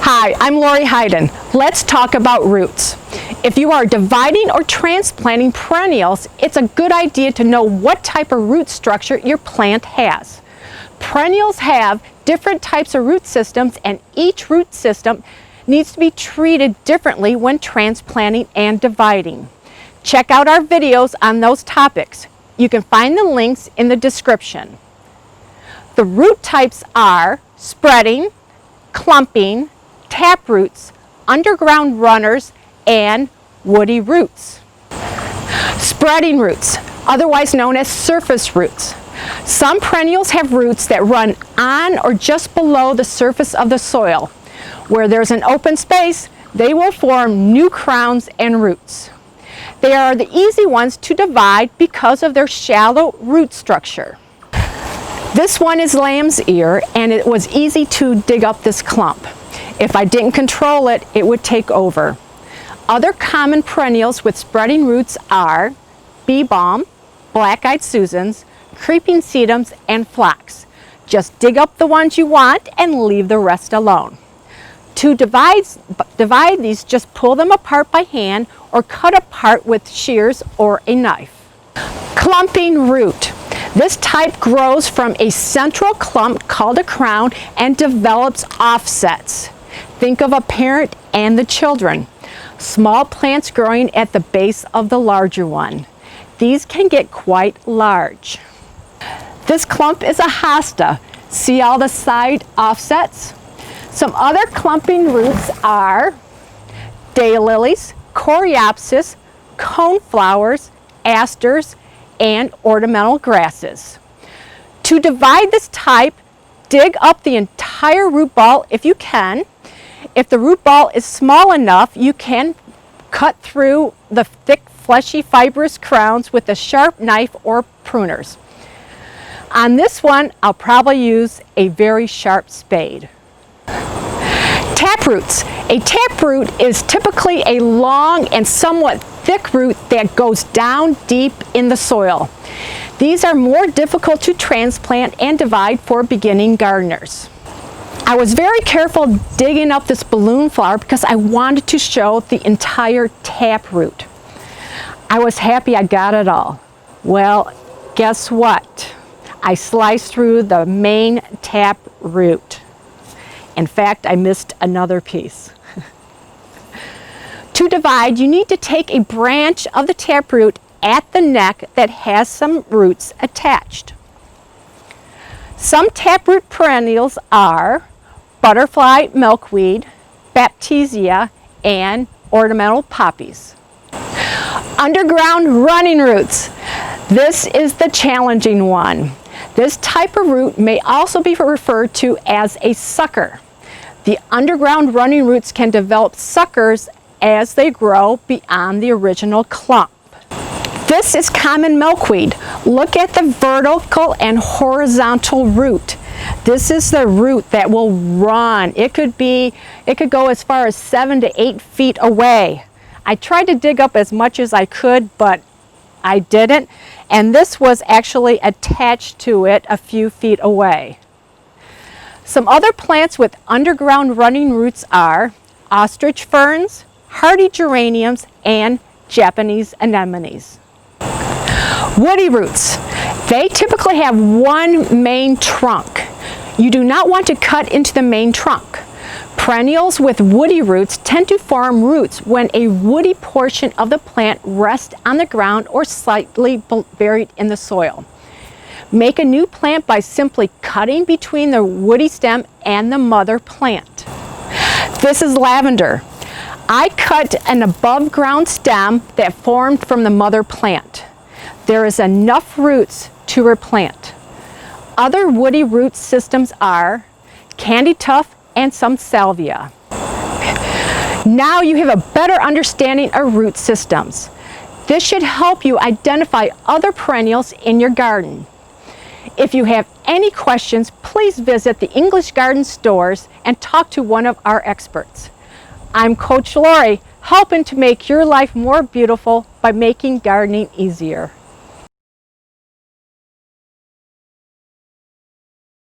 Hi, I'm Lori Hayden. Let's talk about roots. If you are dividing or transplanting perennials, it's a good idea to know what type of root structure your plant has. Perennials have different types of root systems, and each root system needs to be treated differently when transplanting and dividing. Check out our videos on those topics. You can find the links in the description. The root types are spreading, clumping, taproots, underground runners, and woody roots. Spreading roots, otherwise known as surface roots. Some perennials have roots that run on or just below the surface of the soil. Where there's an open space, they will form new crowns and roots. They are the easy ones to divide because of their shallow root structure. This one is lamb's ear, and it was easy to dig up this clump. If I didn't control it, it would take over. Other common perennials with spreading roots are bee balm, black-eyed Susans, creeping sedums, and phlox. Just dig up the ones you want and leave the rest alone. To divide these, just pull them apart by hand or cut apart with shears or a knife. Clumping root. This type grows from a central clump called a crown and develops offsets. Think of a parent and the children. Small plants growing at the base of the larger one. These can get quite large. This clump is a hosta. See all the side offsets? Some other clumping roots are daylilies, coreopsis, coneflowers, asters, and ornamental grasses. To divide this type, dig up the entire root ball if you can. If the root ball is small enough, you can cut through the thick, fleshy, fibrous crowns with a sharp knife or pruners. On this one, I'll probably use a very sharp spade. Taproots. A taproot is typically a long and somewhat thick root that goes down deep in the soil. These are more difficult to transplant and divide for beginning gardeners. I was very careful digging up this balloon flower because I wanted to show the entire taproot. I was happy I got it all. Well, guess what? I sliced through the main taproot. In fact, I missed another piece. To divide, you need to take a branch of the taproot at the neck that has some roots attached. Some taproot perennials are butterfly milkweed, baptisia, and ornamental poppies. Underground running roots. This is the challenging one. This type of root may also be referred to as a sucker. The underground running roots can develop suckers as they grow beyond the original clump. This is common milkweed. Look at the vertical and horizontal root. This is the root that will run. It could go as far as 7 to 8 feet away. I tried to dig up as much as I could, but I didn't. And this was actually attached to it a few feet away. Some other plants with underground running roots are ostrich ferns, hardy geraniums, and Japanese anemones. Woody roots. They typically have one main trunk. You do not want to cut into the main trunk. Perennials with woody roots tend to form roots when a woody portion of the plant rests on the ground or slightly buried in the soil. Make a new plant by simply cutting between the woody stem and the mother plant. This is lavender. I cut an above ground stem that formed from the mother plant. There is enough roots to replant. Other woody root systems are candytuft and some salvia. Now you have a better understanding of root systems. This should help you identify other perennials in your garden. If you have any questions, please visit the English Garden stores and talk to one of our experts. I'm Coach Lori, helping to make your life more beautiful by making gardening easier.